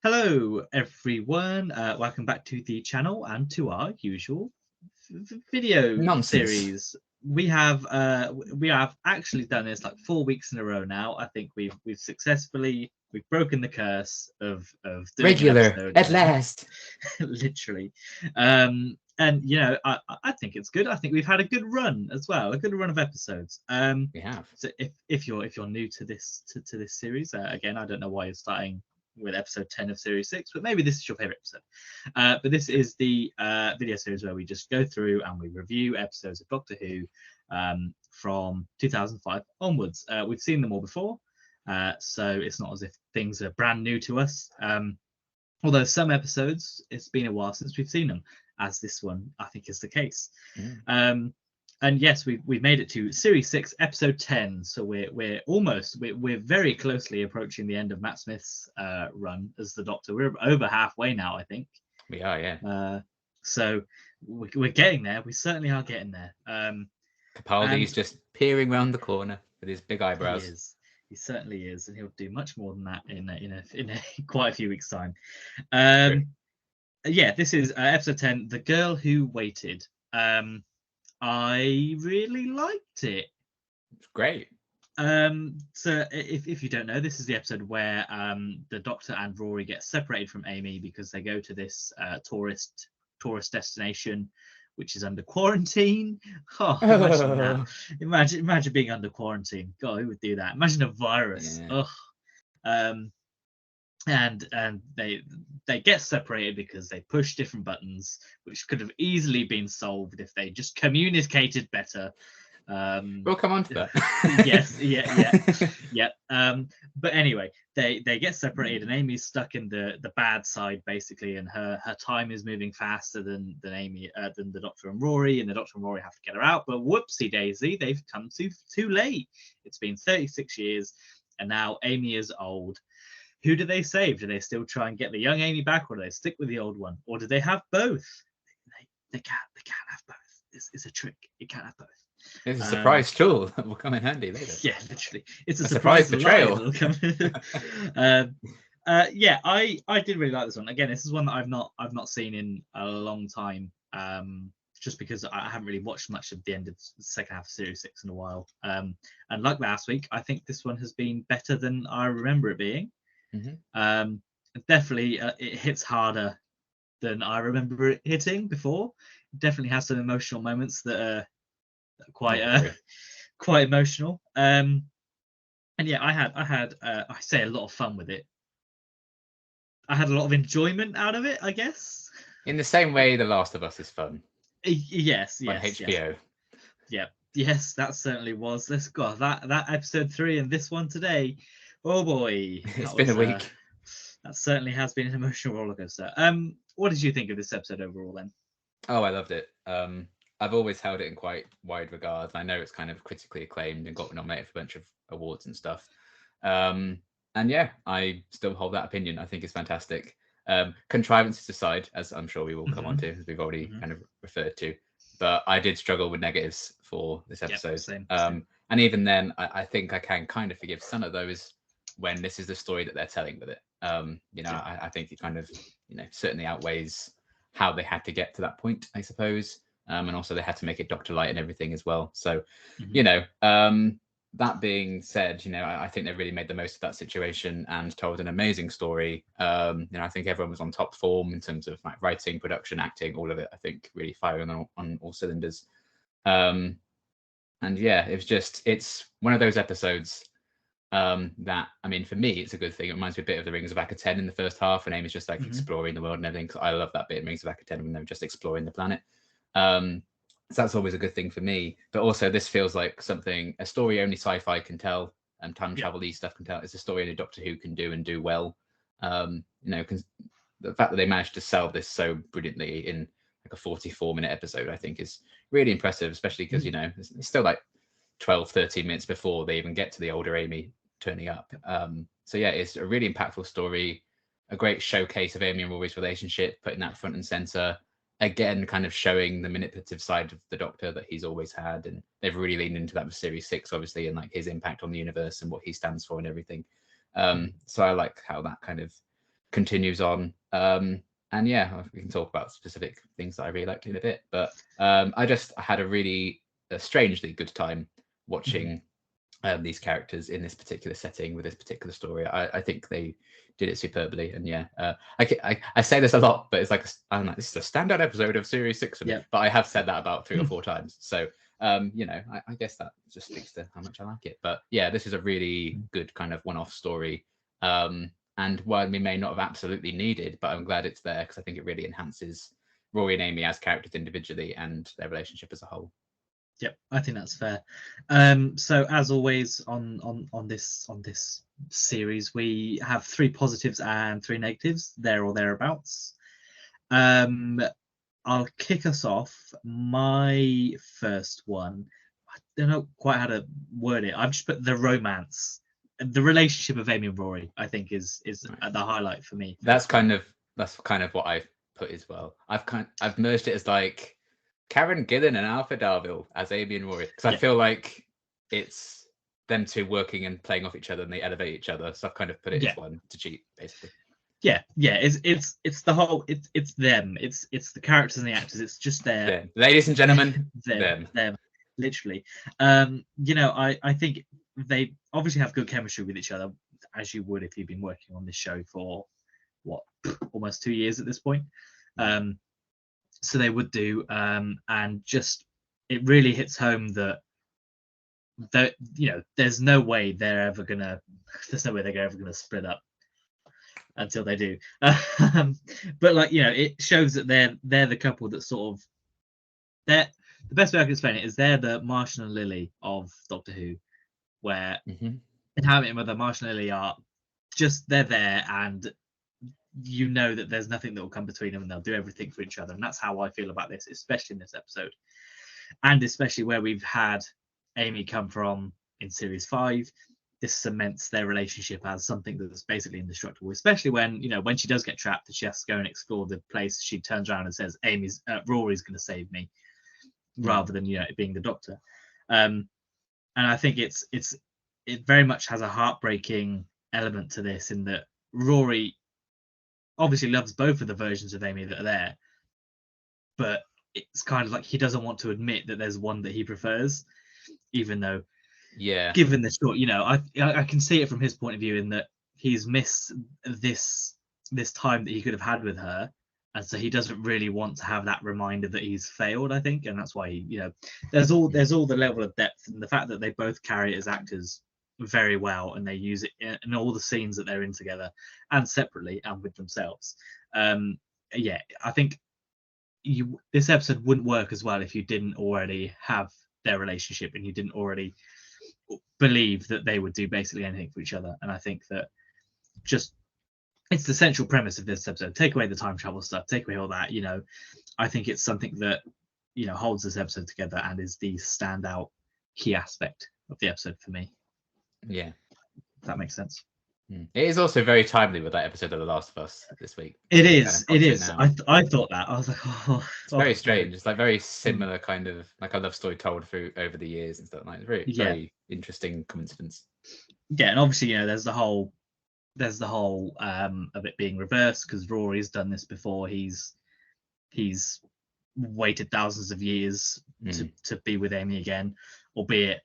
Hello, everyone. Welcome back to the channel and to our usual video Nonsense. series. We have actually done this like 4 weeks in a row now. I think we've successfully broken the curse of doing an Regular, episode at last. literally. And I think it's good. I think we've had a good run as well, a good run of episodes. We have. So if you're new to this series, again, I don't know why you're starting with episode 10 of series 6, but maybe this is your favorite episode. But this is the video series where we just go through and we review episodes of Doctor Who from 2005 onwards. We've seen them all before, so it's not as if things are brand new to us. Although some episodes, it's been a while since we've seen them, as this one I think is the case. And yes, we've made it to series 6, episode 10. So we're very closely approaching the end of Matt Smith's run as the Doctor. We're over halfway now, I think. We are, yeah. So we're getting there. We certainly are getting there. Capaldi's just peering round the corner with his big eyebrows. He is. He certainly is, and he'll do much more than that in quite a few weeks' time. Yeah, this is episode 10, The Girl Who Waited. I really liked it. It's great. So if you don't know, this is the episode where the Doctor and Rory get separated from Amy because they go to this tourist destination which is under quarantine. Oh, imagine that. Imagine being under quarantine. God, who would do that? Imagine a virus. Yeah. And they get separated because they push different buttons, which could have easily been solved if they just communicated better. We'll come on to that. Yes, yeah. But anyway, they get separated, and Amy's stuck in the bad side basically, and her time is moving faster than Amy, than the Doctor and Rory, and the Doctor and Rory have to get her out. But whoopsie daisy, they've come too late. It's been 36 years, and now Amy is old. Who do they save? Do they still try and get the young Amy back, or do they stick with the old one, or do they have both? They can't have both. It's a trick. You can't have both. It's a surprise tool that will come in handy later. Yeah, literally. It's a surprise betrayal. Yeah, I did really like this one. Again, this is one that I've not seen in a long time. Just because I haven't really watched much of the end of the second half of series 6 in a while. And like last week, I think this one has been better than I remember it being. Definitely, it hits harder than I remember it hitting before. It definitely has some emotional moments that are quite emotional. And yeah, I had I say a lot of fun with it. I had a lot of enjoyment out of it, I guess. In the same way The Last of Us is fun. Yes. On HBO. Yes, that certainly was. Let's go. That episode 3 and this one today. Oh boy. It's been a week. That certainly has been an emotional rollercoaster. What did you think of this episode overall then? Oh, I loved it. I've always held it in quite wide regard. I know it's kind of critically acclaimed and got nominated for a bunch of awards and stuff. And yeah, I still hold that opinion. I think it's fantastic. Contrivances aside, as I'm sure we will come on to, as we've already kind of referred to, but I did struggle with negatives for this episode. Same. And even then, I think I can kind of forgive some of those when this is the story that they're telling with it. I think it kind of, certainly outweighs how they had to get to that point, I suppose. And also they had to make it Doctor Light and everything as well. So, that being said, I think they really made the most of that situation and told an amazing story. I think everyone was on top form in terms of like writing, production, acting, all of it. I think really firing on all cylinders. And yeah, it's one of those episodes that, I mean, for me, it's a good thing. It reminds me a bit of the Rings of Akhaten in the first half, and Amy's just like exploring the world and everything. Because I love that bit in Rings of Akhaten when they're just exploring the planet. So that's always a good thing for me. But also, this feels like a story only sci-fi can tell, and time travel-y stuff can tell. It's a story only Doctor Who can do and do well. The fact that they managed to sell this so brilliantly in like a 44-minute episode, I think, is really impressive, especially because it's still like 12, 13 minutes before they even get to the older Amy turning up. So yeah, it's a really impactful story, a great showcase of Amy and Rory's relationship, putting that front and center. Again, kind of showing the manipulative side of the Doctor that he's always had, and they've really leaned into that with series 6, obviously, and like his impact on the universe and what he stands for and everything. So I like how that kind of continues on. And yeah, we can talk about specific things that I really liked in a bit. But I had a really strangely good time watching these characters in this particular setting with this particular story. I think they did it superbly. And yeah, I say this a lot, but it's like, I'm like, this is a standout episode of Series 6 for me. But I have said that about 3 or 4 times. So, you know, I guess that just speaks to how much I like it. But yeah, this is a really good kind of one-off story. And while we may not have absolutely needed, but I'm glad it's there because I think it really enhances Rory and Amy as characters individually and their relationship as a whole. Yep, I think that's fair. So as always on this series, we have 3 positives and 3 negatives, there or thereabouts. I'll kick us off. My first one, I don't know quite how to word it. I've just put the romance. The relationship of Amy and Rory, I think, is the highlight for me. That's kind of what I've put as well. I've merged it as like Karen Gillan and Alpha Darville as Amy and Rory, because I feel like it's them 2 working and playing off each other, and they elevate each other. So I've kind of put it as one to cheat, basically. Yeah. It's the whole. It's them. It's the characters and the actors. It's just them. Ladies and gentlemen, them. Literally. You know, I think they obviously have good chemistry with each other, as you would if you've been working on this show for almost 2 years at this point. So they would do, and just it really hits home that you know there's no way they're ever gonna split up until they do. But like, you know, it shows that they're the couple that sort of the best way I can explain it is they're the Marshall and Lily of Doctor Who, where in How I Met Your Mother, Marshall and Lily are just they're there, and you know that there's nothing that will come between them, and they'll do everything for each other. And that's how I feel about this, especially in this episode, and especially where we've had Amy come from in series 5. This cements their relationship as something that's basically indestructible, especially when, you know, when she does get trapped and she has to go and explore the place, she turns around and says, Rory's going to save me, rather than, you know, it being the Doctor. And I think it very much has a heartbreaking element to this, in that Rory obviously loves both of the versions of Amy that are there, but it's kind of like he doesn't want to admit that there's one that he prefers, even though, given the short, you know, I can see it from his point of view, in that he's missed this time that he could have had with her, and so he doesn't really want to have that reminder that he's failed, I think. And that's why he, you know, there's all the level of depth, and the fact that they both carry it as actors very well, and they use it in all the scenes that they're in together and separately and with themselves. I think this episode wouldn't work as well if you didn't already have their relationship and you didn't already believe that they would do basically anything for each other. And I think that just it's the central premise of this episode. Take away the time travel stuff, take away all that, you know, I think it's something that, you know, holds this episode together and is the standout key aspect of the episode for me. Yeah, if that makes sense. It is also very timely with that episode of The Last of Us this week. It is. I thought that. I was like, it's very strange. It's like very similar kind of like a love story told through over the years and stuff. Like, it's very interesting coincidence. Yeah, and obviously, you know, there's the whole of it being reversed, because Rory's done this before. He's waited thousands of years to be with Amy again, albeit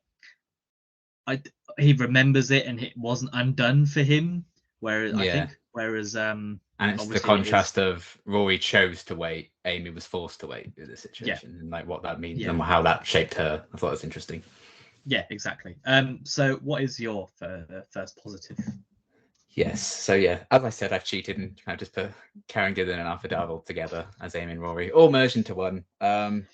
he remembers it and it wasn't undone for him, whereas and it's the contrast of Rory chose to wait, Amy was forced to wait in this situation, and like what that means and how that shaped her. I thought it was interesting. Yeah, exactly. So what is your first positive? Yes, so yeah, as I said, I've cheated and I've just put Karen Gillan and Alpha Darville together as Amy and Rory, all merged into one,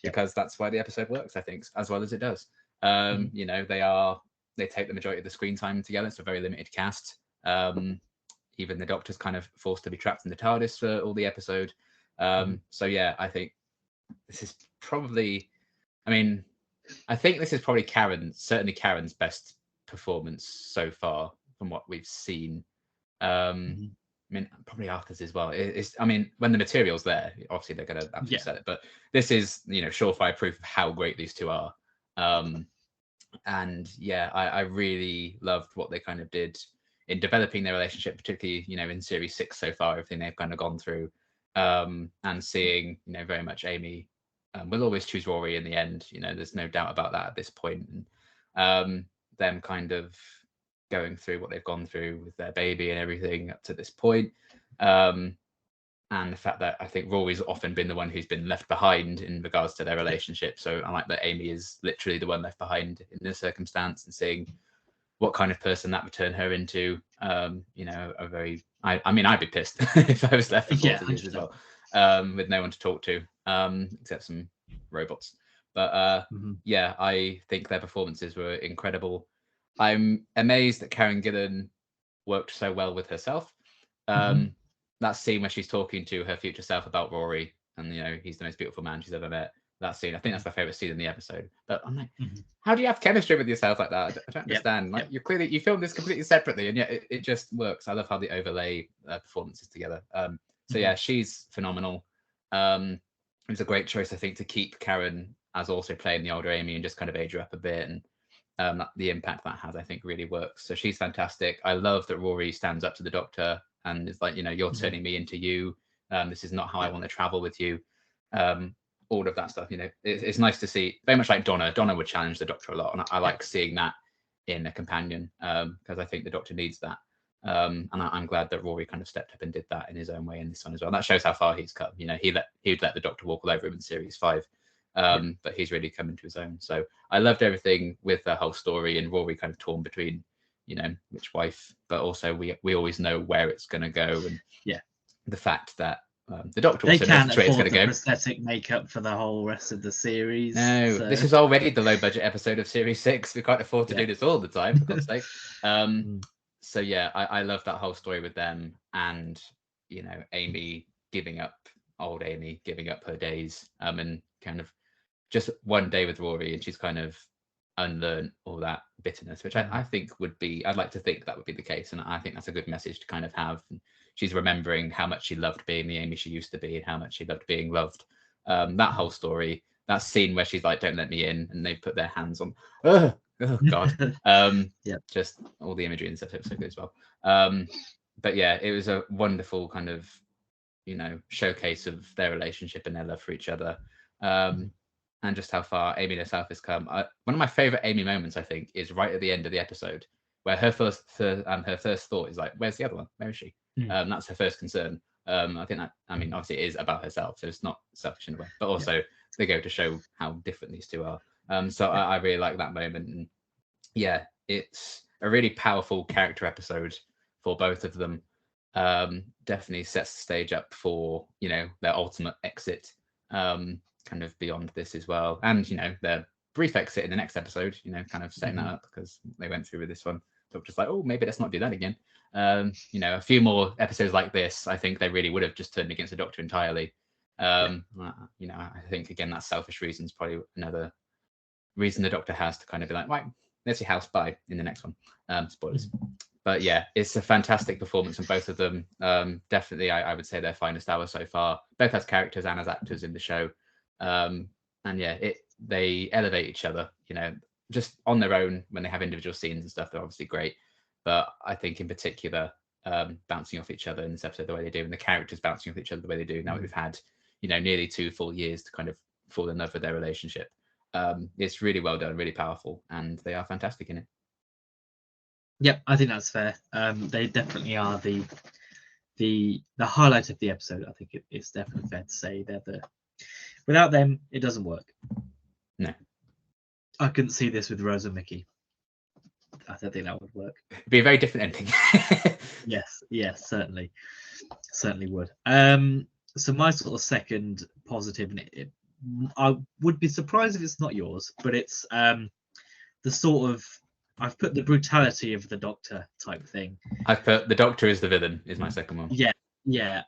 because that's why the episode works, I think, as well as it does. You know, they take the majority of the screen time together. It's a very limited cast. Even the Doctor's kind of forced to be trapped in the TARDIS for all the episode. So yeah, I think this is probably, I think this is probably Karen's best performance so far from what we've seen. Probably Arthur's as well. When the material's there, obviously they're going to absolutely sell it. But this is, you know, surefire proof of how great these two are. And yeah, I really loved what they kind of did in developing their relationship, particularly, you know, in series 6 so far, everything they've kind of gone through, and seeing, you know, very much Amy will always choose Rory in the end. You know, there's no doubt about that at this point. And them kind of going through what they've gone through with their baby and everything up to this point. And the fact that I think Rory's often been the one who's been left behind in regards to their relationship. So I like that Amy is literally the one left behind in this circumstance, and seeing what kind of person that would turn her into. You know, a very, I mean, I'd be pissed if I was left for 40 years as well, with no one to talk to, except some robots. But yeah, I think their performances were incredible. I'm amazed that Karen Gillan worked so well with herself. That scene where she's talking to her future self about Rory, and, you know, he's the most beautiful man she's ever met. That scene, I think that's my favorite scene in the episode. But I'm like, how do you have chemistry with yourself like that? I don't understand. Like, you filmed this completely separately, and yet it just works. I love how they overlay performances together. So yeah, she's phenomenal. It was a great choice, I think, to keep Karen as also playing the older Amy and just kind of age her up a bit, and the impact that has, I think, really works. So she's fantastic. I love that Rory stands up to the Doctor and is like, you know, you're turning me into you. This is not how I want to travel with you. All of that stuff, you know, it's nice to see. Very much like Donna. Donna would challenge the Doctor a lot, and I like seeing that in a companion, because I think the Doctor needs that. And I'm glad that Rory kind of stepped up and did that in his own way in this one as well. And that shows how far he's come. You know, he'd let the Doctor walk all over him in series 5. But he's really come into his own. So I loved everything with the whole story, and Rory kind of torn between, you know, which wife, but also we always know where it's going to go, and the fact that the Doctor also knows which way it's going to go. Prosthetic makeup for the whole rest of the series. No, so. This is already the low budget episode of series 6. We can't afford to do this all the time, for God's sake. So yeah, I love that whole story with them, and, you know, Amy giving up, old Amy giving up her days, and kind of just one day with Rory, and she's kind of unlearned all that bitterness, which I think would be, I'd like to think that would be the case, and I think that's a good message to kind of have. And she's remembering how much she loved being the Amy she used to be, and how much she loved being loved. That whole story, that scene where she's like, "Don't let me in," and they put their hands on, oh god, just all the imagery and stuff is so good as well. But yeah, it was a wonderful kind of, you know, showcase of their relationship and their love for each other. And just how far Amy herself has come. One of my favorite Amy moments, I think, is right at the end of the episode, where her first thought is like, "Where's the other one? Where is she?" That's her first concern. I think that, I mean, obviously it is about herself, so it's not selfish in a way, but also they go to show how different these two are. So I really like that moment, and yeah, it's a really powerful character episode for both of them. Definitely sets the stage up for, you know, their ultimate exit. Kind of beyond this as well, and, you know, their brief exit in the next episode, you know, kind of setting that up, because they went through with this one. Doctor's like, oh, maybe let's not do that again. You know, a few more episodes like this, I think they really would have just turned against the Doctor entirely. You know, I think, again, that selfish reason is probably another reason the Doctor has to kind of be like, right, there's your house, bye, in the next one. Spoilers. But yeah, it's a fantastic performance from both of them. Definitely, I would say their finest hour so far, both as characters and as actors in the show. And yeah, they elevate each other, you know, just on their own. When they have individual scenes and stuff, they're obviously great, but I think in particular, bouncing off each other in this episode the way they do, and the characters bouncing off each other the way they do, now we've had, you know, nearly 2 full years to kind of fall in love with their relationship. It's really well done, really powerful, and they are fantastic in it. Yep, I think that's fair. They definitely are the highlight of the episode. I think it's definitely fair to say they're without them, it doesn't work. No. I couldn't see this with Rose and Mickey. I don't think that would work. It'd be a very different ending. Yes, certainly would. So my sort of second positive, and I would be surprised if it's not yours, but it's the sort of, I've put the brutality of the Doctor type thing. I've put the Doctor is the villain is my second one. Yeah.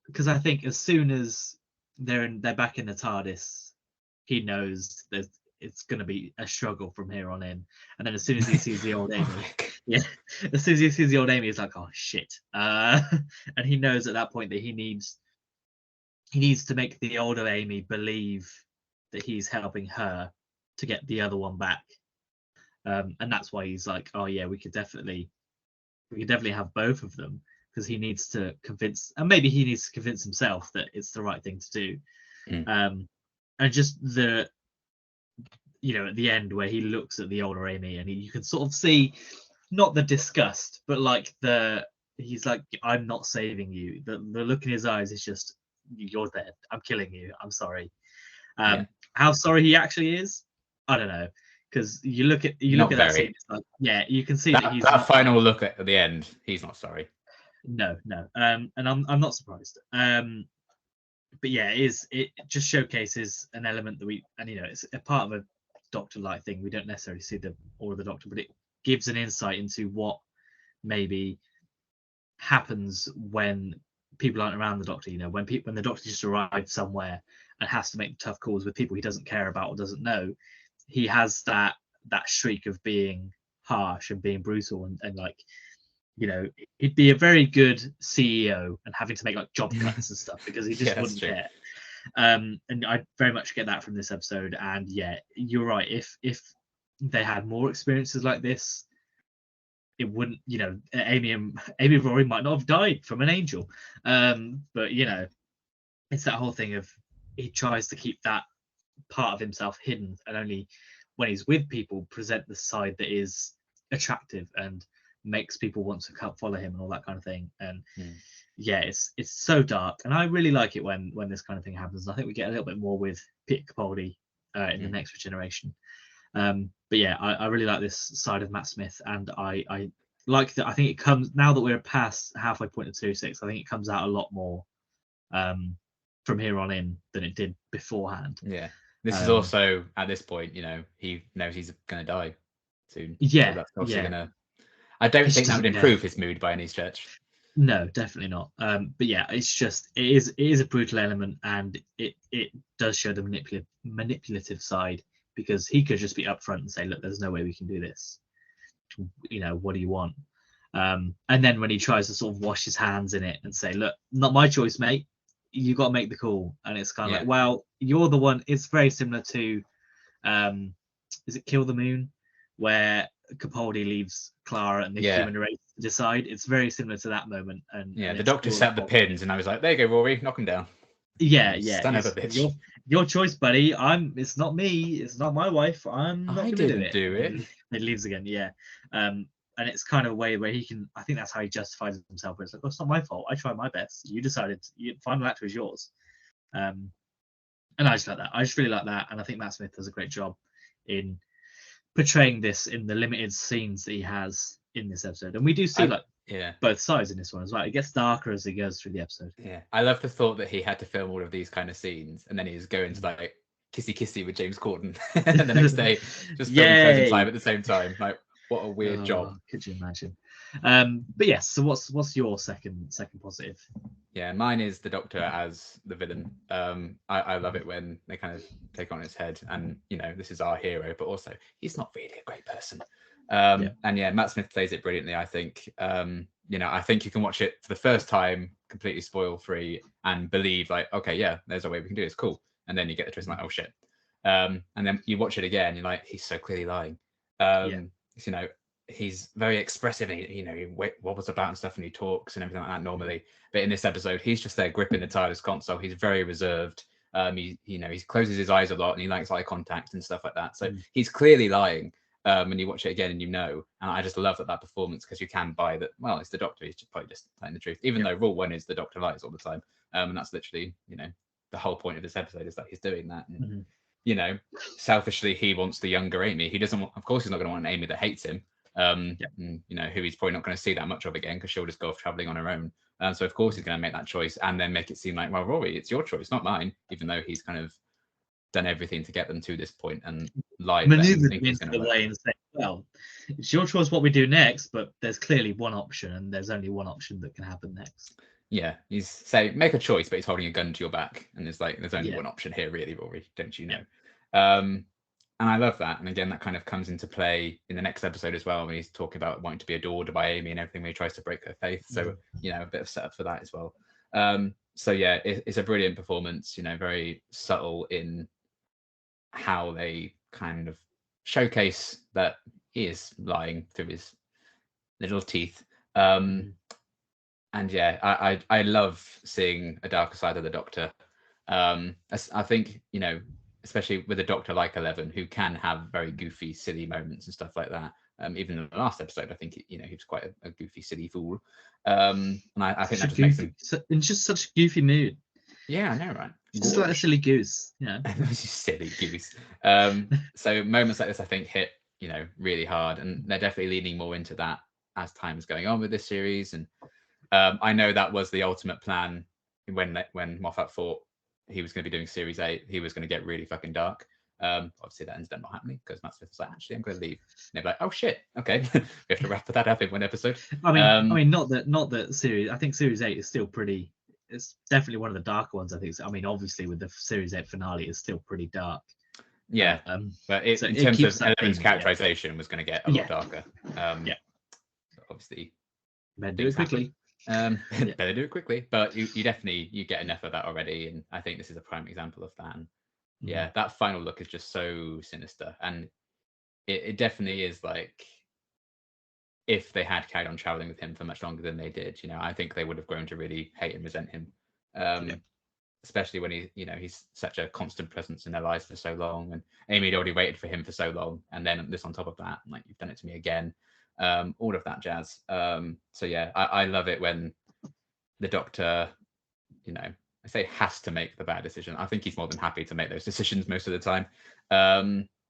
Because I think as soon as they're back in the TARDIS, he knows it's going to be a struggle from here on in. And then as soon as he sees the old Amy, as soon as he sees the old Amy, he's like, oh shit. And he knows at that point that he needs to make the older Amy believe that he's helping her to get the other one back. And that's why he's like, oh yeah, we could definitely we could definitely have both of them, because he needs to convince, and maybe he needs to convince himself that it's the right thing to do. And just the, at the end where he looks at the older Amy, and you can sort of see not the disgust, but like he's like, I'm not saving you. The look in his eyes is just, you're dead. I'm killing you. I'm sorry. How sorry he actually is, I don't know, because you look at that scene, it's like, yeah, you can see that he's that final look at the end. He's not sorry. No. And I'm not surprised. But yeah, it just showcases an element that it's a part of a Doctor-like thing. We don't necessarily see all of the Doctor, but it gives an insight into what maybe happens when people aren't around the Doctor. When the Doctor just arrives somewhere and has to make tough calls with people he doesn't care about or doesn't know, he has that streak of being harsh and being brutal, and like, he'd be a very good CEO and having to make like job cuts and stuff, because he just wouldn't care. And I very much get that from this episode. And yeah, you're right. If they had more experiences like this, it wouldn't, Amy and Rory might not have died from an angel. But it's that whole thing of, he tries to keep that part of himself hidden, and only when he's with people present the side that is attractive and makes people want to follow him and all that kind of thing. And yeah, it's so dark, and I really like it when this kind of thing happens. I think we get a little bit more with Peter Capaldi in the next generation. But yeah, I really like this side of Matt Smith, and I like that. I think it comes, now that we're past halfway point of 2-6, I think it comes out a lot more from here on in than it did beforehand. Yeah, this is also, at this point, he knows he's gonna die soon. Yeah, so that's obviously gonna, I don't think that would improve his mood by any stretch. No, definitely not. But yeah, it's just, it is a brutal element, and it does show the manipulative side, because he could just be upfront and say, look, there's no way we can do this. What do you want? And then when he tries to sort of wash his hands in it and say, look, not my choice, mate, you got to make the call. And it's kind of like, well, you're the one. It's very similar to is it Kill the Moon, where Capaldi leaves Clara and the human race to decide? It's very similar to that moment. And the Doctor set the pins, and I was like, there you go, Rory, knock him down. Yeah. Your choice, buddy. It's not me. It's not my wife. I'm not going to do it. It leaves again. Yeah. And it's kind of a way where he can, I think that's how he justifies himself. Where it's like, oh, it's not my fault. I tried my best. You decided. Final actor is yours. And I just like that. I just really like that. And I think Matt Smith does a great job in portraying this in the limited scenes that he has in this episode. And we do see both sides in this one as well. It gets darker as it goes through the episode. Yeah, I love the thought that he had to film all of these kind of scenes, and then he was going to like kissy with James Corden the next day, just filming Frozen Time at the same time. Like, what a weird job. Could you imagine? But yes, so what's your second positive? Yeah, mine is the Doctor as the villain. I love it when they kind of take on his head, and this is our hero, but also he's not really a great person. And yeah, Matt Smith plays it brilliantly, I think. I think you can watch it for the first time completely spoil free and believe like, okay, yeah, there's a way we can do this, cool. And then you get the twist, like, oh shit. And then you watch it again, you're like, he's so clearly lying. He's very expressive, and he wobbles about and stuff, and he talks and everything like that normally. But in this episode, he's just there gripping the TARDIS console. He's very reserved. He closes his eyes a lot, and he likes eye contact and stuff like that. So he's clearly lying. When you watch it again, and and I just love that performance, because you can buy that. Well, it's the Doctor. He's probably just telling the truth, even though rule one is the Doctor lies all the time, and that's literally the whole point of this episode is that he's doing that. And, selfishly, he wants the younger Amy. He doesn't want, of course, he's not going to want an Amy that hates him. And, who he's probably not going to see that much of again, because she'll just go off traveling on her own. So of course he's going to make that choice, and then make it seem like, well, Rory, it's your choice, not mine, even though he's kind of done everything to get them to this point and lied. Maneuvered into the way and say, well, it's your choice what we do next, but there's clearly one option, and there's only one option that can happen next. Yeah, he's saying make a choice, but he's holding a gun to your back, and there's only one option here, really, Rory, don't you know? And I love that. And again, that kind of comes into play in the next episode as well, when he's talking about wanting to be adored by Amy and everything, when he tries to break her faith. So, a bit of setup for that as well. So yeah, it's a brilliant performance, very subtle in how they kind of showcase that he is lying through his little teeth. And yeah, I love seeing a darker side of the Doctor. I think, you know, especially with a Doctor like 11, who can have very goofy, silly moments and stuff like that. Even in the last episode, I think, you know, he was quite a goofy, silly fool. And I think that just makes him in just such a goofy mood. Yeah, I know, right? Just like a silly goose, you know. Silly goose. So moments like this, I think, hit, you know, really hard, and they're definitely leaning more into that as time is going on with this series. And I know that was the ultimate plan when Moffat thought he was going to be doing Series 8. He was going to get really fucking dark. Obviously, that ended up not happening because Matt Smith was like, actually, I'm going to leave. And they're like, oh shit, okay, we have to wrap that up in one episode. I mean, not that series. I think Series 8 is still pretty. It's definitely one of the darker ones. I think. I mean, obviously, with the Series 8 finale, it's still pretty dark. Yeah, but in terms of Eleven's characterization, was going to get a lot darker. Yeah, obviously, better do it quickly. Better do it quickly, but you definitely get enough of that already, and I think this is a prime example of that. And yeah, that final look is just so sinister, and it definitely is like, if they had carried on traveling with him for much longer than they did, you know, I think they would have grown to really hate and resent him. Especially when he's such a constant presence in their lives for so long, and Amy had already waited for him for so long, and then this on top of that, like, you've done it to me again, all of that jazz. So yeah, I love it when the Doctor, you know, I say has to make the bad decision. I think he's more than happy to make those decisions most of the time.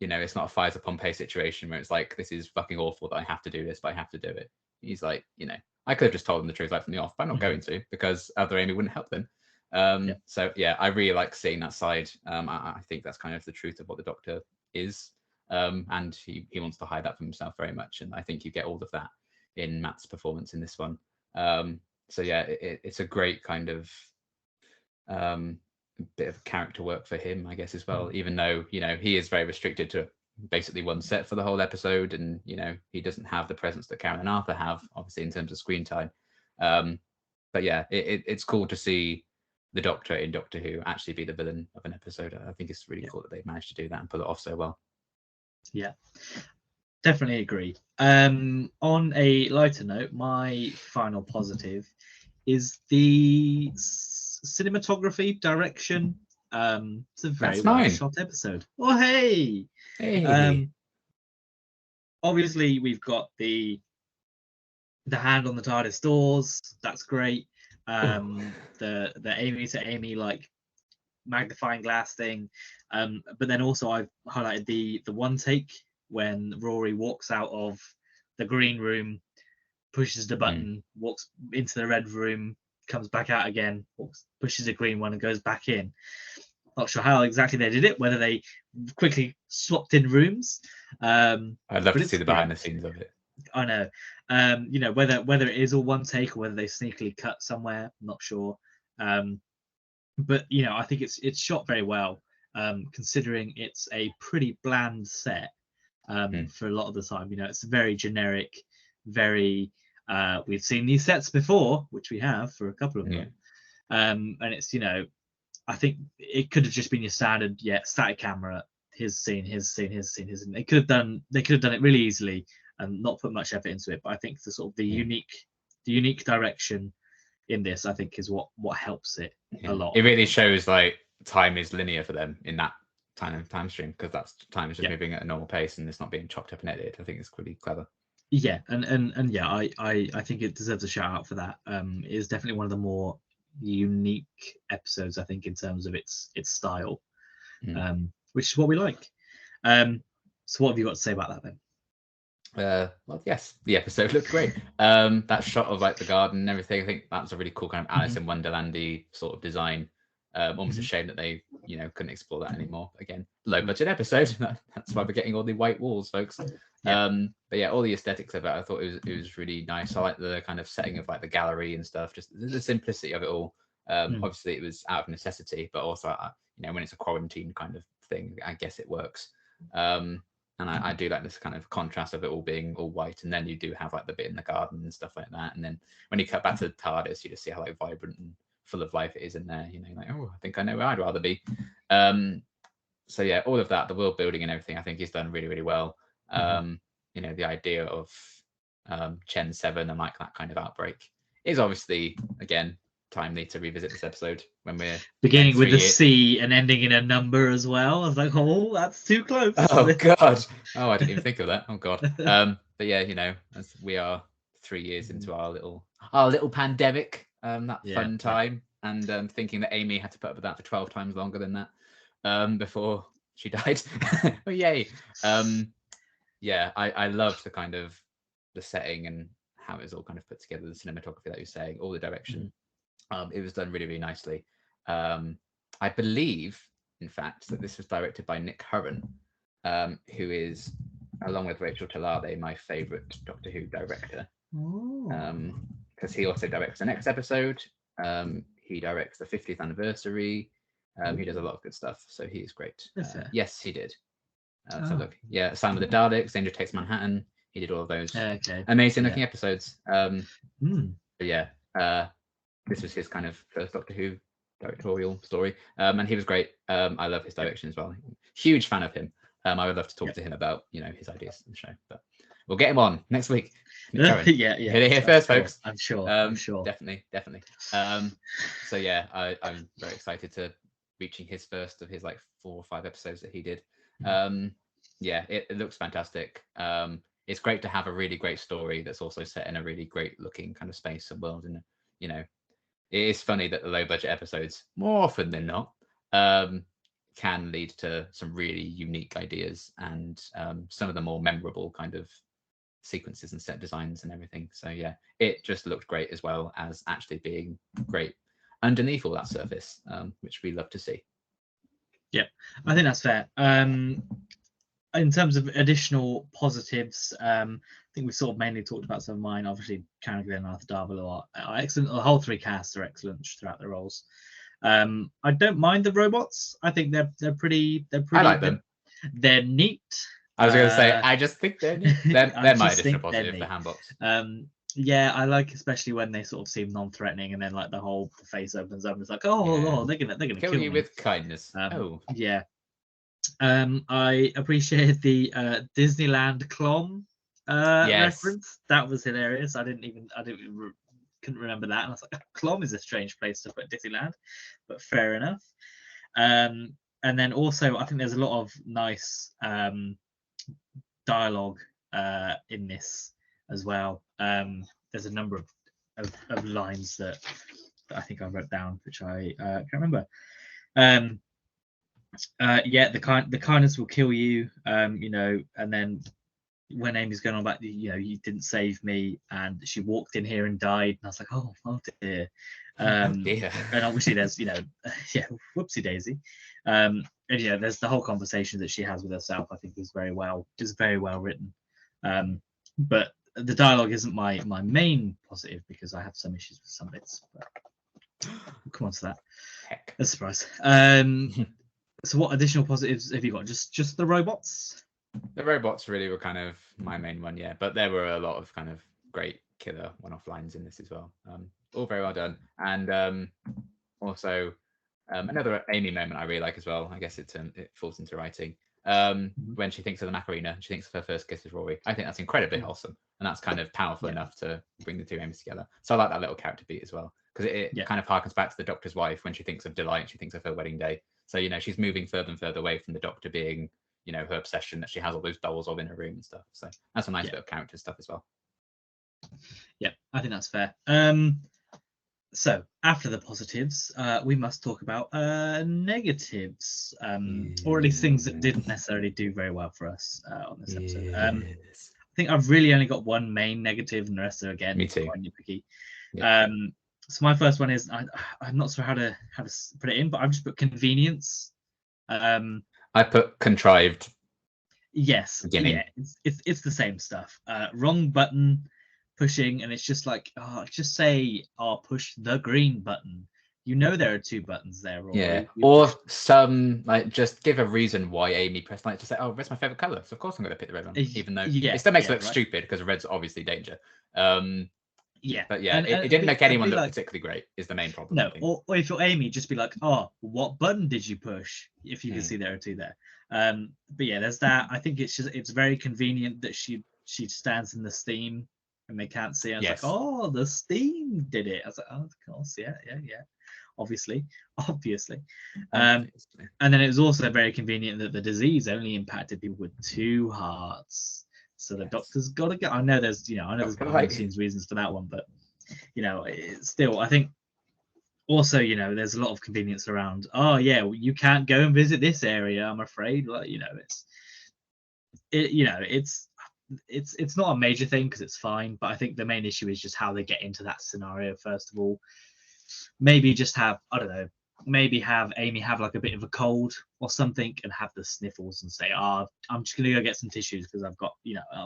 You know, it's not a Fires of Pompeii situation where it's like, this is fucking awful that I have to do this, but I have to do it. He's like, you know, I could have just told them the truth right from the off, but I'm not going to, because other Amy wouldn't help them. So yeah, I really like seeing that side. I think that's kind of the truth of what the Doctor is, and he wants to hide that from himself very much, and I think you get all of that in Matt's performance in this one. So yeah, it's a great kind of bit of character work for him, I guess, as well, even though, you know, he is very restricted to basically one set for the whole episode, and, you know, he doesn't have the presence that Karen and Arthur have, obviously, in terms of screen time. But yeah, it's cool to see the Doctor in Doctor Who actually be the villain of an episode. I think it's really cool that they've managed to do that and pull it off so well. Yeah, definitely agree. On a lighter note, my final positive is the cinematography, direction. It's a very well shot episode. Oh, hey. Obviously, we've got the hand on the TARDIS doors. That's great. The Amy to Amy, like, magnifying glass thing. But then also I've highlighted the one take when Rory walks out of the green room, pushes the button, walks into the red room, comes back out again, pushes the green one and goes back in. Not sure how exactly they did it, whether they quickly swapped in rooms. I'd love to see the behind the scenes of it. I know. You know, whether it is all one take or whether they sneakily cut somewhere, I'm not sure. But, you know, I think it's shot very well, considering it's a pretty bland set for a lot of the time. You know, it's very generic, very we've seen these sets before, which we have for a couple of them. And it's, you know, I think it could have just been your standard, static camera, his scene. They could have done it really easily and not put much effort into it. But I think the sort of the unique direction in this, I think, is what helps it a lot. It really shows like time is linear for them in that time stream, because that's time is just moving at a normal pace and it's not being chopped up and edited. I think it's pretty clever. Yeah, and yeah, I think it deserves a shout out for that. It is definitely one of the more unique episodes, I think, in terms of its style, which is what we like. So what have you got to say about that then? Well, yes, the episode looked great. That shot of like the garden and everything, I think that's a really cool kind of Alice in Wonderland-y sort of design. Almost a shame that they, you know, couldn't explore that anymore. Again, low budget episode. That's why we're getting all the white walls, folks. But yeah, all the aesthetics of it, I thought it was really nice. I like the kind of setting of like the gallery and stuff, just the simplicity of it all. Obviously, it was out of necessity, but also, you know, when it's a quarantine kind of thing, I guess it works. And I do like this kind of contrast of it all being all white, and then you do have like the bit in the garden and stuff like that. And then when you cut back to the TARDIS, you just see how like vibrant and full of life it is in there. You know, like, oh, I think I know where I'd rather be. So yeah, all of that, the world building and everything, I think he's done really, really well. You know, the idea of Chen 7 and like that kind of outbreak. Is obviously again timely to revisit this episode when we're beginning with the 3 years. C and ending in a number as well. I was like, oh, that's too close. Oh god! Oh, I didn't even think of that. Oh god. But yeah, you know, as we are 3 years into our little pandemic, that fun time, and thinking that Amy had to put up with that for 12 times longer than that, before she died. Oh yay! Yeah, I loved the kind of the setting and how it was all kind of put together, the cinematography that you're saying, all the direction. It was done really, really nicely. I believe, in fact, that this was directed by Nick Curran, who is, along with Rachel Talalay, my favourite Doctor Who director. Because he also directs the next episode. He directs the 50th anniversary. He does a lot of good stuff, so he is great. Yes, he did. So look, yeah, Sign of the Daleks, Danger Takes Manhattan. He did all of those amazing looking episodes. But yeah, this was his kind of first Doctor Who directorial story, and he was great. I love his direction as well. Huge fan of him. I would love to talk to him about, you know, his ideas in the show, but we'll get him on next week. Yeah, here first, folks. I'm sure. Definitely. So yeah, I'm very excited to reaching his first of his like 4 or 5 episodes that he did. Yeah, it looks fantastic. It's great to have a really great story that's also set in a really great looking kind of space and world, and you know, it is funny that the low budget episodes, more often than not, can lead to some really unique ideas and some of the more memorable kind of sequences and set designs and everything. So yeah, it just looked great, as well as actually being great underneath all that surface, which we love to see. Yeah, I think that's fair. In terms of additional positives, I think we sort of mainly talked about some of mine. Obviously, Karen Glenn and Arthur Darvill are excellent. The whole 3 casts are excellent throughout their roles. I don't mind the robots. I think they're pretty. I like them. They're neat. I was going to say, I just think they're neat. They're my additional positive, the handbox. Yeah, I like especially when they sort of seem non-threatening, and then like the face opens up and it's like, oh, they're gonna kill you me with kindness. Yeah. I appreciate the Disneyland Clom reference. That was hilarious. Couldn't remember that. And I was like, Clom is a strange place to put Disneyland, but fair enough. And then also, I think there's a lot of nice dialogue in this as well. There's a number of lines that I think I wrote down, which I can't remember. Yeah, the kindness will kill you, you know, and then when Amy's going on about, you know, you didn't save me, and she walked in here and died, and I was like, oh dear. Dear. And obviously there's, you know, yeah, whoopsie daisy. And you know, there's the whole conversation that she has with herself, I think is very well written. But the dialogue isn't my main positive, because I have some issues with some bits, but we'll come on to that. Heck. A surprise. So what additional positives have you got? Just the robots? The robots really were kind of my main one, yeah. But there were a lot of kind of great killer one-off lines in this as well. All very well done. And also another Amy moment I really like as well. I guess it falls into writing. When she thinks of the Macarena, she thinks of her first kiss with Rory. I think that's incredibly wholesome, and that's kind of powerful enough to bring the 2 Amy's together. So I like that little character beat as well, because it kind of harkens back to the Doctor's wife. When she thinks of Delight, she thinks of her wedding day. So, you know, she's moving further and further away from the Doctor being, you know, her obsession that she has all those dolls of in her room and stuff. So that's a nice bit of character stuff as well. Yeah, I think that's fair. So after the positives, we must talk about negatives, or at least things that didn't necessarily do very well for us on this episode. I think I've really only got one main negative, and the rest are, again, Me too. quite nitpicky. Yeah. So my first one is, I'm not sure how to put it in, but I've just put convenience. I put contrived. Yes, beginning. Yeah, it's the same stuff. Wrong button pushing, and it's just like, just say, push the green button. You know there are 2 buttons there. Or some, like, just give a reason why Amy pressed, like, just say, oh, red's my favorite color, so of course I'm going to pick the red one, even though it still makes it look stupid, because red's obviously danger. But yeah, it didn't make anyone look particularly great, is the main problem. No, or if you're Amy, just be like, what button did you push? If you can see there are 2 there. But yeah, there's that. I think it's very convenient that she stands in the steam and they can't see it. I was Yes. like, oh, the steam did it. I was like, oh, of course, yeah. Obviously. Obviously. And then it was also very convenient that the disease only impacted people with 2 hearts. So the doctor's got to get. I know there's behind the scenes reasons for that one, but it's still, I think. Also, there's a lot of convenience around. Oh yeah, you can't go and visit this area, I'm afraid. Like, it's not a major thing because it's fine. But I think the main issue is just how they get into that scenario. First of all, maybe just have, I don't know, maybe have Amy have like a bit of a cold or something and have the sniffles and say, oh, I'm just gonna go get some tissues because I've got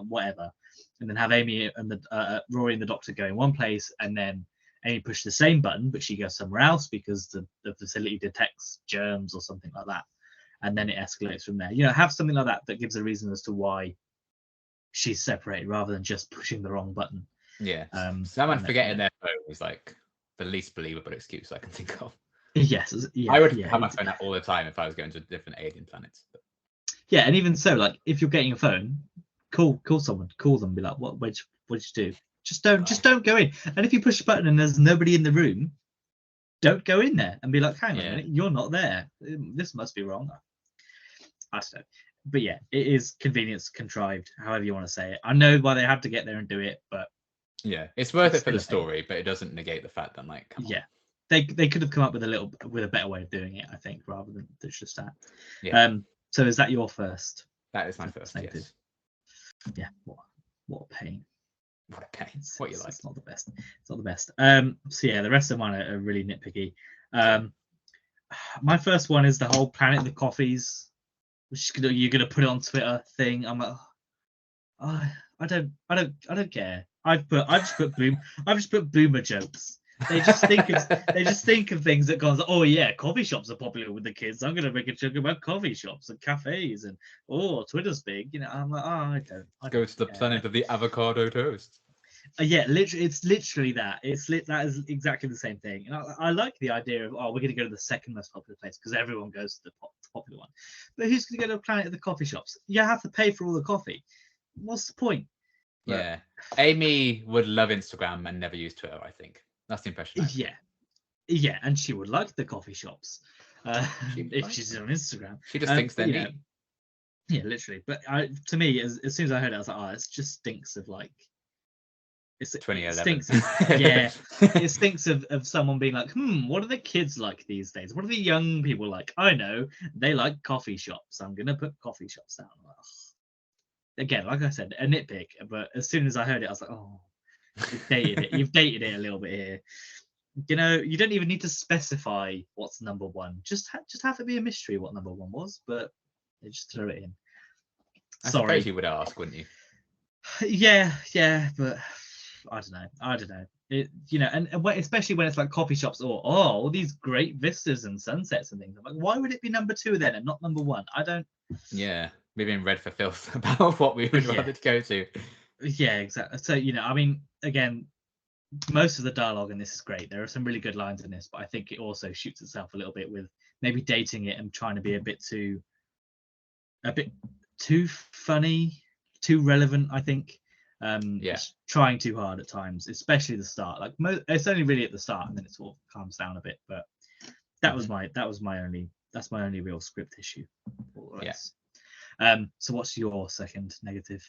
whatever, and then have Amy and the Rory and the doctor go in one place, and then Amy push the same button but she goes somewhere else because the facility detects germs or something like that, and then it escalates from there. Have something like that gives a reason as to why she's separated rather than just pushing the wrong button. Someone forgetting their phone is like the least believable excuse I can think of. Yes, I would have my phone out all the time if I was going to different alien planets. But... Yeah, and even so, like if you're getting a phone, call someone, call them, be like, what'd you do? Just don't go in. And if you push a button and there's nobody in the room, don't go in there and be like, hang on a minute, you're not there. This must be wrong. I don't know. But yeah, it is convenience contrived, however you want to say it. I know why they had to get there and do it, but yeah, it's worth it for the story, but it doesn't negate the fact that, like, come on. They could have come up with a better way of doing it, I think, rather than just that. Yeah. So is that your first? That is my first. Yes. Yeah. What a pain. What a pain. What you like? It's not the best. It's not the best. So yeah, the rest of mine are really nitpicky. My first one is the whole Planet of the Coffees, which you're gonna put it on Twitter thing. I'm like, oh, I don't care. I've just put boomer jokes. They just think of things that goes, oh yeah, coffee shops are popular with the kids. I'm gonna make a joke about coffee shops and cafes and Twitter's big. I'm like, I don't go to the planet of the avocado toast. Yeah, literally, it's literally that. That is exactly the same thing. And I like the idea of, we're going to go to the second most popular place because everyone goes to the popular one. But who's going to go to the planet of the coffee shops? You have to pay for all the coffee. What's the point? Yeah, Amy would love Instagram and never use Twitter. I think that's the impression. Yeah, and she would like the coffee shops if she's on Instagram. She just thinks they're neat. Yeah, literally. But to me, as soon as I heard it, I was like, it just stinks of like. It 2011. It stinks of someone being like, what are the kids like these days? What are the young people like? I know they like coffee shops. I'm gonna put coffee shops down. Again, like I said, a nitpick. But as soon as I heard it, I was like, you've dated it. You've dated it a little bit here. You don't even need to specify what's number one. Just have it be a mystery what number one was. But they just throw it in. I suppose you would ask, wouldn't you? Yeah, but. I don't know. And especially when it's like coffee shops or all these great vistas and sunsets and things. I'm like, why would it be number 2 then and not number 1? I don't. Yeah, we've been read for filth about what we would rather go to. Yeah, exactly. So I mean, again, most of the dialogue in this is great. There are some really good lines in this, but I think it also shoots itself a little bit with maybe dating it and trying to be a bit too funny, too relevant. I think. Trying too hard at times, especially the start. Like it's only really at the start, and then it sort of calms down a bit. But that's my only real script issue. So what's your second negative?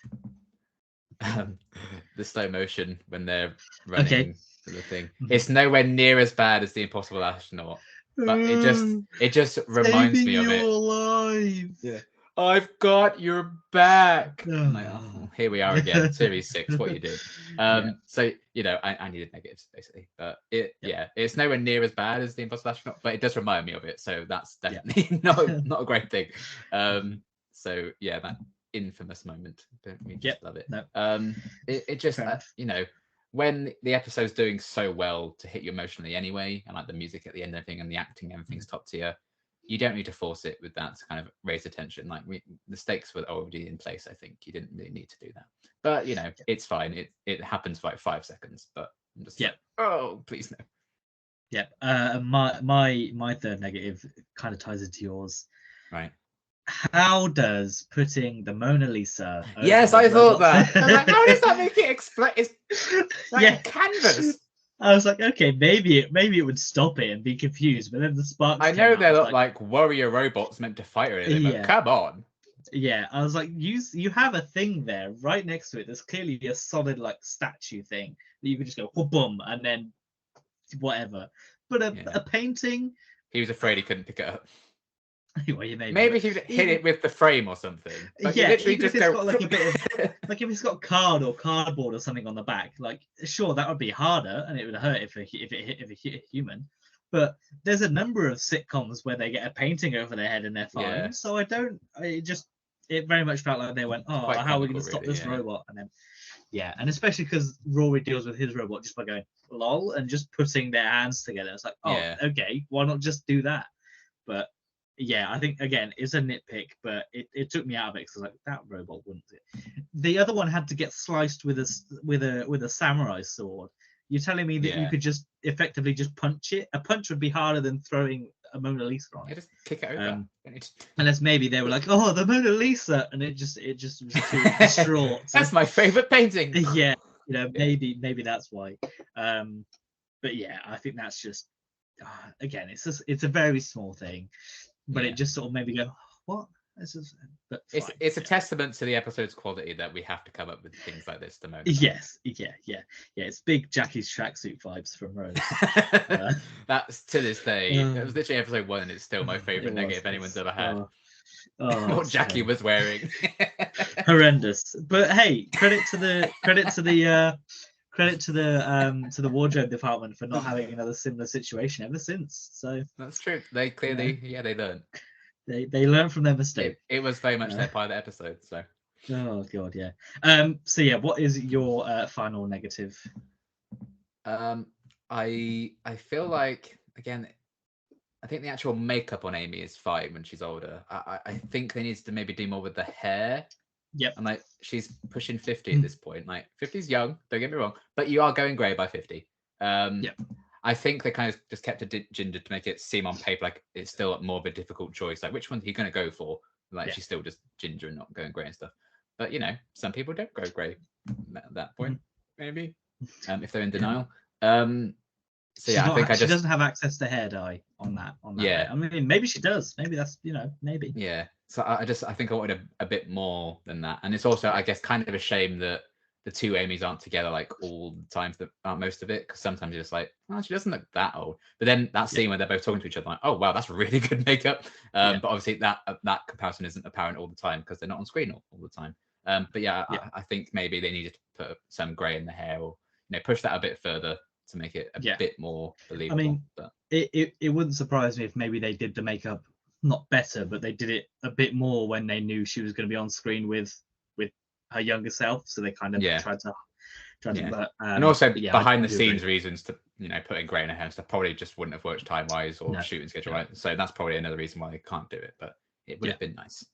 The slow motion when they're running to the thing. It's nowhere near as bad as The Impossible Astronaut, but it just reminds me of it. Alive. Yeah. I've got your back. Here we are again, Series 6. What you do? So I needed negatives basically, but it's nowhere near as bad as The Impossible Astronaut, but it does remind me of it. So that's definitely not a great thing. So yeah, that infamous moment. Don't we just love it? No. It just when the episode's doing so well to hit you emotionally anyway, and like the music at the end, everything, and the acting, everything's top tier. You don't need to force it with that to kind of raise attention. Like the stakes were already in place. I think you didn't really need to do that. But it's fine. It happens for like 5 seconds. But I'm just please no. Yeah. My third negative kind of ties into yours. Right. how does putting the Mona Lisa over Yes, the I thought robot- that. I was like, how does that make it explode? It's like Yeah. a canvas. I was like, okay, maybe it would stop it and be confused, but then the sparks I came know out. they I was look like warrior robots meant to fight her, but Yeah. come on. Yeah, I was like, you have a thing there right next to it. There's clearly a solid like statue thing that you could just go boom and then whatever. But Yeah. a painting, He was afraid he couldn't pick it up. well, you Maybe he would hit it with the frame or something. But you yeah, literally even if just it's go. got like a bit of like if it's got card or cardboard or something on the back, like sure that would be harder and it would hurt if it hit a human. But there's a number of sitcoms where they get a painting over their head and they're fine. Yeah. So it very much felt like they went, oh, quite how are we going comical, to stop really, this yeah. robot? And then yeah, and especially because Rory deals with his robot just by going lol and just putting their hands together. It's like, oh, Yeah. okay, why not just do that? But yeah, I think again it's a nitpick, but it took me out of it because I was like, that robot wouldn't it. The other one had to get sliced with a samurai sword. You're telling me that you Yeah. could just effectively just punch it? A punch would be harder than throwing a Mona Lisa on Yeah, it. just kick it over. Unless maybe they were like, oh, the Mona Lisa, and it just was too distraught. That's my favorite painting. Yeah, maybe that's why. But yeah, I think that's just again, it's a very small thing, but Yeah. it just sort of made me go, what? This is, but fine, It's a yeah. testament to the episode's quality that we have to come up with things like this to moan about. Yes, yeah. It's big Jackie's tracksuit vibes from Rose. That's to this day. It was literally episode 1, and it's still my favorite negative anyone's ever had. What Jackie was wearing. Horrendous. But hey, credit to the wardrobe department for not having another similar situation ever since. So that's true. They clearly, they learned. They learned from their mistake. It was very much their pilot episode. So. Oh god, yeah. So yeah, what is your final negative? I feel like again, I think the actual makeup on Amy is fine when she's older. I think they need to maybe do more with the hair. Yep. And like she's pushing 50 at this point. Like 50's young, don't get me wrong, but you are going grey by 50. Yep. I think they kind of just kept it ginger to make it seem on paper like it's still more of a difficult choice. Like which one are you going to go for? Like she's still just ginger and not going grey and stuff. But you know, some people don't go grey at that point, maybe, if they're in denial. So yeah, I think she doesn't have access to hair dye on that. Yeah. I mean, maybe she does. Maybe that's maybe. Yeah. So I think I wanted a bit more than that, and it's also I guess kind of a shame that the two Amy's aren't together like all the time for most of it, because sometimes you're just like, oh, she doesn't look that old. But then that scene where they're both talking to each other, like, oh wow, that's really good makeup. But obviously that comparison isn't apparent all the time because they're not on screen all the time. But yeah, I think maybe they needed to put some grey in the hair, or push that a bit further to make it a bit more believable. I mean, it wouldn't surprise me if maybe they did the makeup not better, but they did it a bit more when they knew she was going to be on screen with her younger self, so they kind of tried to but, and also behind the scenes reasons to putting grey in her hair stuff probably just wouldn't have worked time wise or shooting schedule right. So that's probably another reason why they can't do it, but it would have been nice.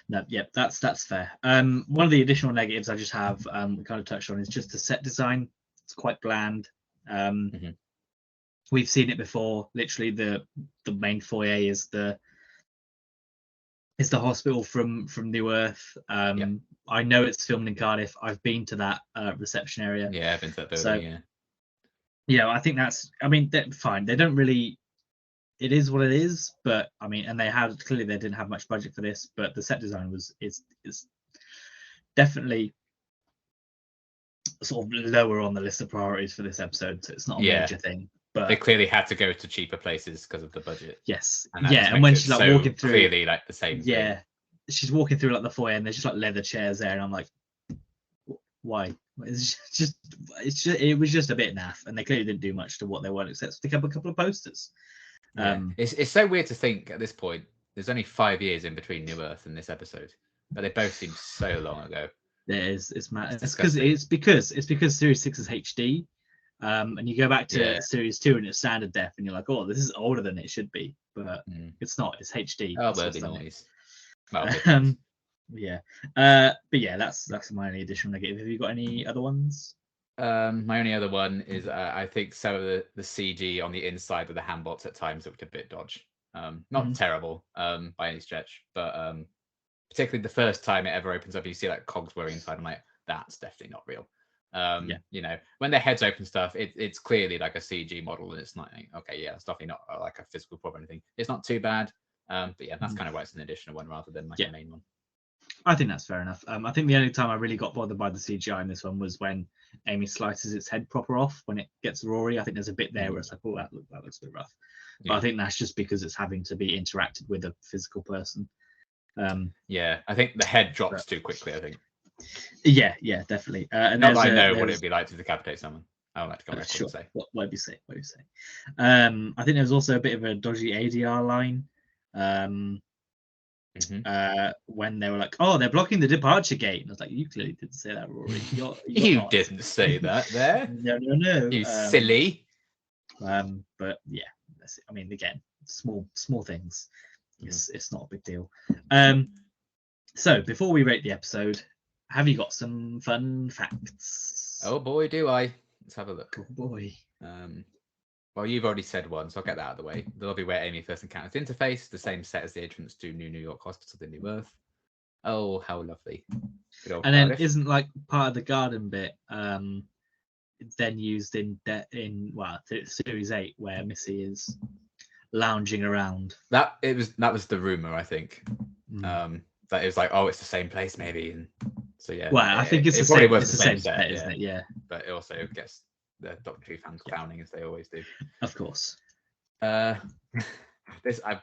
No, that's fair. One of the additional negatives I just have we kind of touched on is just the set design. It's quite bland. We've seen it before. Literally the main foyer is the hospital from New Earth. I know it's filmed in Cardiff. I've been to that reception area. Yeah, I've been to that building. I think that's fine. They don't really, it is what it is, but I mean, and they didn't have much budget for this, but the set design is definitely sort of lower on the list of priorities for this episode, so it's not a major thing. But they clearly had to go to cheaper places because of the budget. Yes. And when she's like walking through, clearly like the same thing. She's walking through like the foyer and there's just like leather chairs there, and I'm like, why? It was just a bit naff, and they clearly didn't do much to what they wanted except stick up a couple of posters. It's so weird to think at this point there's only 5 years in between New Earth and this episode, but they both seem so long ago. It's mad. It's because Series 6 is HD. And you go back to Series 2 and it's standard def, and you're like, oh, this is older than it should be, but it's not. It's HD. Oh, worthy noise. Well, but yeah, that's my only additional negative. Have you got any other ones? My only other one is I think some of the CG on the inside of the handbots at times looked a bit dodgy. Not Mhm. terrible by any stretch, but particularly the first time it ever opens up, you see like cogs whirring inside. I'm like, that's definitely not real. Yeah. You know, when their heads open stuff, it's clearly like a CG model, and it's not like, okay, yeah, it's definitely not like a physical problem or anything. It's not too bad. But yeah, that's Mhm. kind of why it's an additional one rather than like Yeah. a main one. I think that's fair enough. I think the only time I really got bothered by the CGI in this one was when Amy slices its head proper off when it gets Rory. I think there's a bit there where it's like, oh, that looks a bit rough. But I Yeah. think that's just because it's having to be interacted with a physical person. Yeah, I think the head drops too quickly. I think. Yeah, definitely. And Not that I there's know what it'd be like to decapitate someone. I would like to go on record sure. and say. What do you say? What do you say? I think there's also a bit of a dodgy ADR line. When they were like, "Oh, they're blocking the departure gate," and I was like, "You clearly didn't say that, Rory. You're You not." didn't say that there. No. You silly. But yeah, I mean, again, small things. It's not a big deal. So before we rate the episode, have you got some fun facts? Oh boy, do I. Let's have a look. Oh boy. Well, you've already said one, so I'll get that out of the way. The lobby where Amy first encounters Interface, the same set as the entrance to New York Hospital in New Earth. Oh, how lovely. Good old And then Cardiff. isn't like part of the garden bit then used in Series 8 where Missy is lounging around. That was the rumor, I think. That it was like, oh, it's the same place maybe, and so yeah. Well, I think it's the probably same. was It's the the same same set, set, isn't it? Yeah, but it also gets the Doctor Who fans clowning as they always do. of course. I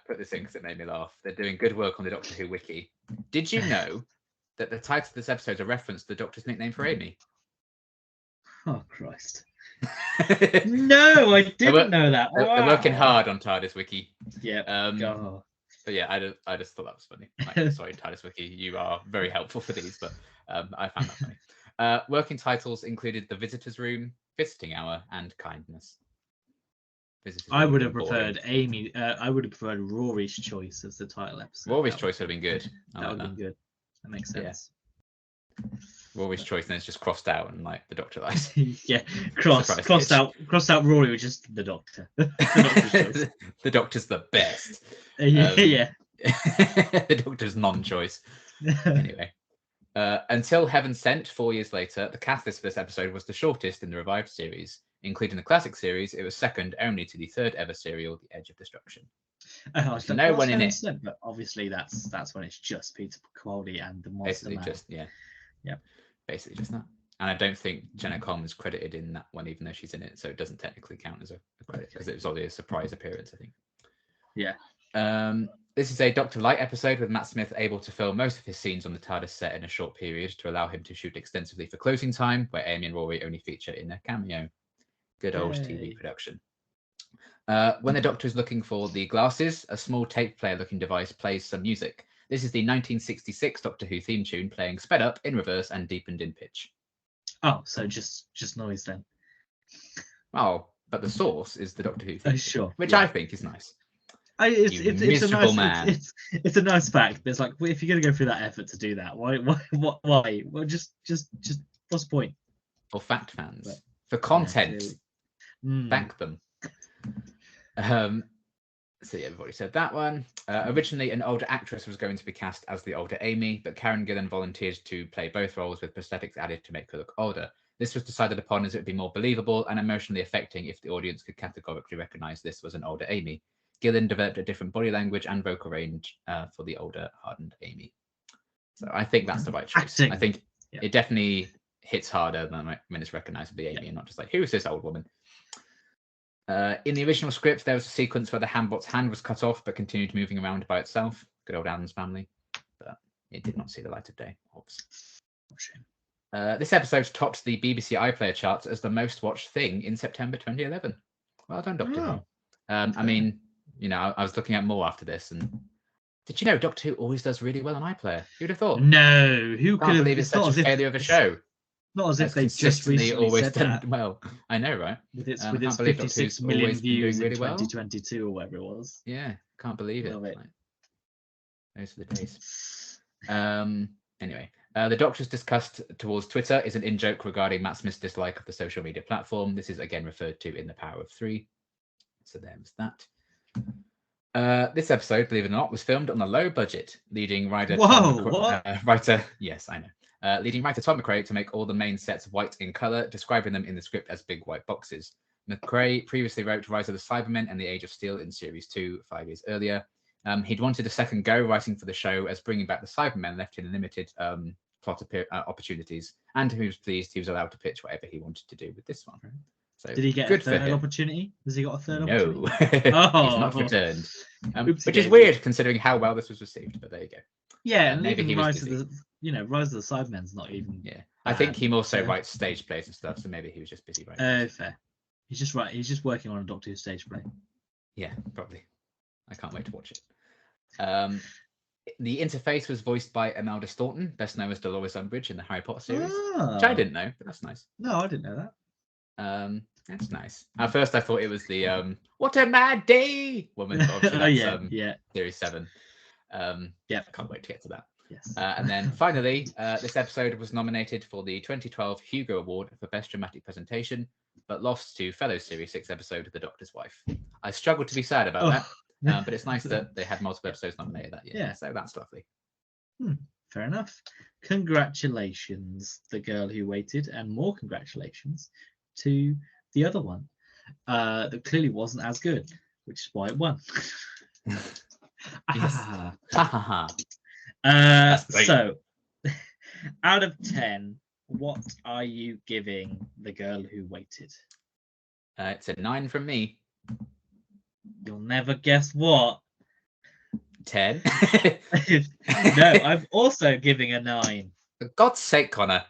put this in because it made me laugh. They're doing good work on the Doctor Who wiki. Did you know that the title of this episode is a reference to the Doctor's nickname for Amy? Oh Christ! No, I didn't know that. They're working hard on TARDIS wiki. Yeah. But yeah, I just thought that was funny. Like, sorry, TARDIS wiki, you are very helpful for these, but I found that funny. Working titles included The Visitor's Room, Visiting Hour, and Kindness. I would have preferred Amy. I would have preferred Rory's choice as the title episode. Rory's choice would have been good. That would have been good. That makes sense. Yeah. Rory's choice, and then it's just crossed out, and like the Doctor lies. Yeah, crossed out Rory, which is the Doctor. The Doctor's the best. Yeah. The Doctor's non-choice. Anyway. Until Heaven Sent 4 years later, the cast list for this episode was the shortest in the revived series. Including the classic series, it was second only to the third ever serial, The Edge of Destruction. No one in it. But obviously, that's when it's just Peter Capaldi and the Monster Man. Basically just that. And I don't think Jenna Coleman is credited in that one, even though she's in it, so it doesn't technically count as a credit because it was only a surprise appearance, I think. Yeah. This is a Dr. Light episode with Matt Smith able to film most of his scenes on the TARDIS set in a short period to allow him to shoot extensively for closing time, where Amy and Rory only feature in their cameo. Good old TV production. When the Doctor is looking for the glasses, a small tape player looking device plays some music. This is the 1966 Doctor Who theme tune playing sped up, in reverse, and deepened in pitch. Oh, so just noise then. Oh, but the source is the Doctor Who theme sure. Which I think is nice. It's a nice fact. There's like, if you're going to go through that effort to do that, why? Well, just what's the point? For fact fans. For content. Thank them. So yeah, we've already said that one. Originally, an older actress was going to be cast as the older Amy, but Karen Gillan volunteered to play both roles with prosthetics added to make her look older. This was decided upon as it would be more believable and emotionally affecting if the audience could categorically recognise this was an older Amy. Gillan developed a different body language and vocal range for the older, hardened Amy. So I think that's the right choice. Acting. I think it definitely hits harder than when it's recognisably Amy and not just like, who is this old woman? In the original script, there was a sequence where the Handbot's hand was cut off but continued moving around by itself. Good old Alan's family. But it did not see the light of day. This episode topped the BBC iPlayer charts as the most watched thing in September 2011. Well done, Doctor Who. I mean, you know, I was looking at more after this, and did you know Doctor Who always does really well on iPlayer? Who'd have thought? No, who could have believe it's such a failure of a show. Not as if they just recently always said done that. Well. I know, right? With its 56 million views in 2022 or whatever it was. Yeah, can't believe it. Love it. Like, those are the days. Anyway, the Doctor's disgust towards Twitter is an in-joke regarding Matt Smith's dislike of the social media platform. This is again referred to in The Power of Three. So there's that. This episode, believe it or not, was filmed on a low budget, leading writer yes, I know. Leading writer Tom McRae to make all the main sets white in color, describing them in the script as big white boxes. McRae previously wrote Rise of the Cybermen and The Age of Steel in Series 2 5 years earlier. He'd wanted a second go writing for the show, as bringing back the Cybermen left him limited plot opportunities, and he was pleased he was allowed to pitch whatever he wanted to do with this one. So did he get a third opportunity? Has he got a third opportunity? No, he's not returned. Which is weird considering how well this was received, but there you go. Yeah, and maybe Rise of the Cybermen's not even. Yeah, I think he also writes stage plays and stuff, so maybe he was just busy writing. Oh, fair. He's just working on a Doctor Who stage play. Yeah, probably. I can't wait to watch it. The interface was voiced by Imelda Staunton, best known as Dolores Umbridge in the Harry Potter series, which I didn't know, but that's nice. No, I didn't know that. That's nice. At first, I thought it was the "What a mad day" woman. Series 7. Yeah, I can't wait to get to that. Yes. And then finally, this episode was nominated for the 2012 Hugo Award for Best Dramatic Presentation, but lost to fellow Series 6 episode The Doctor's Wife. I struggled to be sad about that, but it's nice that they had multiple episodes nominated that year. Yeah. So that's lovely. Fair enough. Congratulations, The Girl Who Waited, and more congratulations to the other one that clearly wasn't as good, which is why it won. So, out of 10, what are you giving The Girl Who Waited? It's a 9 from me. You'll never guess what. 10. No, I'm also giving a 9. For God's sake, Connor.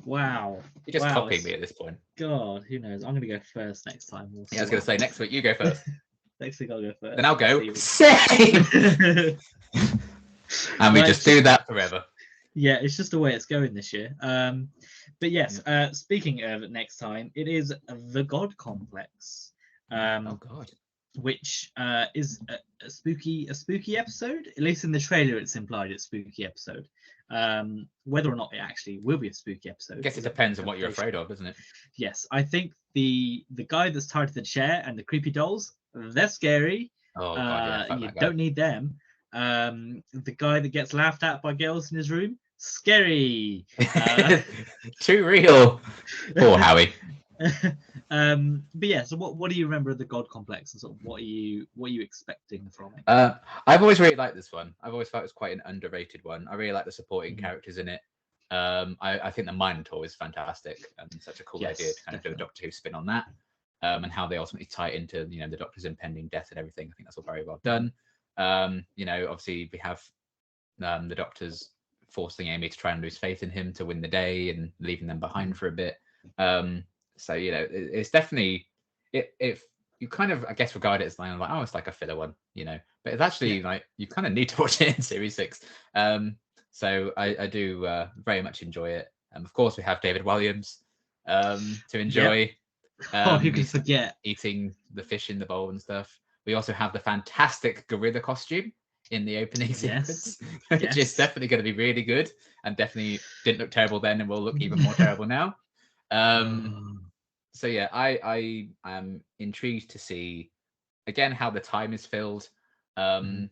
Wow. You're just copying me at this point. God, who knows? I'm going to go first next time. I was going to say, next week you go first. Next week I'll go first. Then I'll go, same! And we just do that forever. Yeah, it's just the way it's going this year. But yes, speaking of next time, it is The God Complex. Oh God. Which is a spooky episode. At least in the trailer, it's implied it's a spooky episode. Whether or not it actually will be a spooky episode, I guess it depends on what you're afraid of, doesn't it? Yes, I think the guy that's tied to the chair and the creepy dolls, they're scary. Oh God, yeah, you don't need them. The guy that gets laughed at by girls in his room, scary. Too real. Poor Howie. But yeah, so what do you remember of The God Complex, and sort of what are you expecting from it? I've always really liked this one. I've always felt it's quite an underrated one. I really like the supporting characters in it. I think the Minotaur is fantastic and such a cool idea to kind of do a Doctor Who spin on that, and how they ultimately tie it into the Doctor's impending death and everything. I think that's all very well done. Obviously we have the Doctor's forcing Amy to try and lose faith in him to win the day and leaving them behind for a bit. So it's definitely if you kind of, I guess, regard it as like, oh, it's like a filler one, but it's actually like you kind of need to watch it in Series 6. So I do very much enjoy it. Of course, we have David Williams to enjoy. Who can forget eating the fish in the bowl and stuff. We also have the fantastic gorilla costume in the opening sequence, which is definitely going to be really good, and definitely didn't look terrible then and will look even more terrible now. So yeah, I am intrigued to see again how the time is filled, and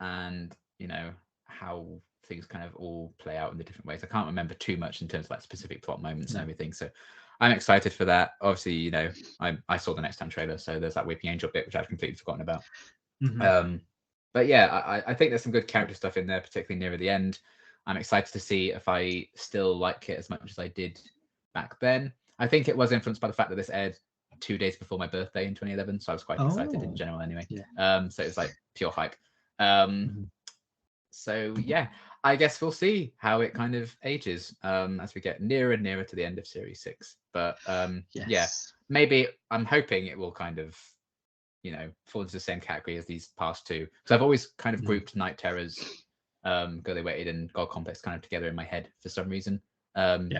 how things kind of all play out in the different ways. I can't remember too much in terms of like specific plot moments and everything. So I'm excited for that. Obviously, I saw the Next Time trailer, so there's that Weeping Angel bit which I'd completely forgotten about. But yeah, I think there's some good character stuff in there, particularly near the end. I'm excited to see if I still like it as much as I did back then. I think it was influenced by the fact that this aired 2 days before my birthday in 2011, so I was quite excited in general anyway. So it was like pure hype. So yeah, I guess we'll see how it kind of ages as we get nearer and nearer to the end of Series 6. But yeah, maybe I'm hoping it will kind of fall into the same category as these past two, because I've always kind of grouped Night Terrors, Girl Who Waited, and God Complex kind of together in my head for some reason.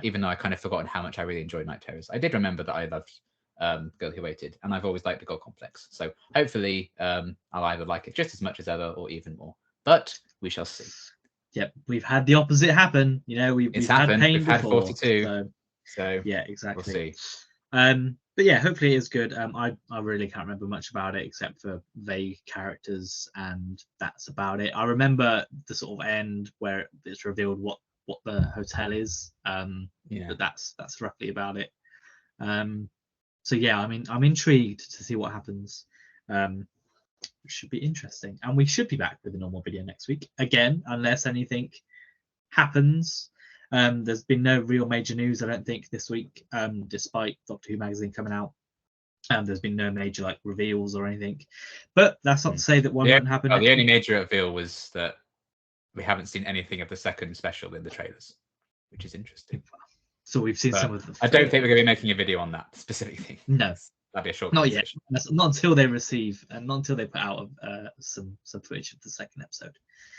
Even though I kind of forgotten how much I really enjoyed Night Terrors. I did remember that I loved Girl Who Waited, and I've always liked the God Complex. So hopefully I'll either like it just as much as ever or even more. But we shall see. Yep, we've had the opposite happen. We've happened. had pain we've had before, 42. So yeah, exactly. We'll see. But yeah, hopefully it is good. I really can't remember much about it except for vague characters, and that's about it. I remember the sort of end where it's revealed what the hotel is. Yeah. But that's roughly about it. So yeah, I mean, I'm intrigued to see what happens. It should be interesting, and we should be back with a normal video next week again, unless anything happens. There's been no real major news, I don't think, this week, despite Doctor Who magazine coming out. There's been no major like reveals or anything, but that's not to say that one won't happen. The only major reveal was that we haven't seen anything of the second special in the trailers, which is interesting. So we've seen some of the. I don't think we're going to be making a video on that specific thing. No, that'd be a short. Not yet. Not until they receive, and not until they put out some footage of the second episode.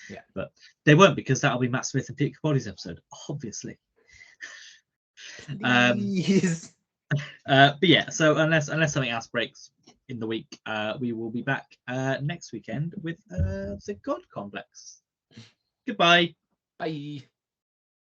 Yeah, but they won't, because that'll be Matt Smith and Peter Capaldi's episode, obviously. But yeah, so unless something else breaks in the week, we will be back next weekend with the God Complex. Goodbye. Bye.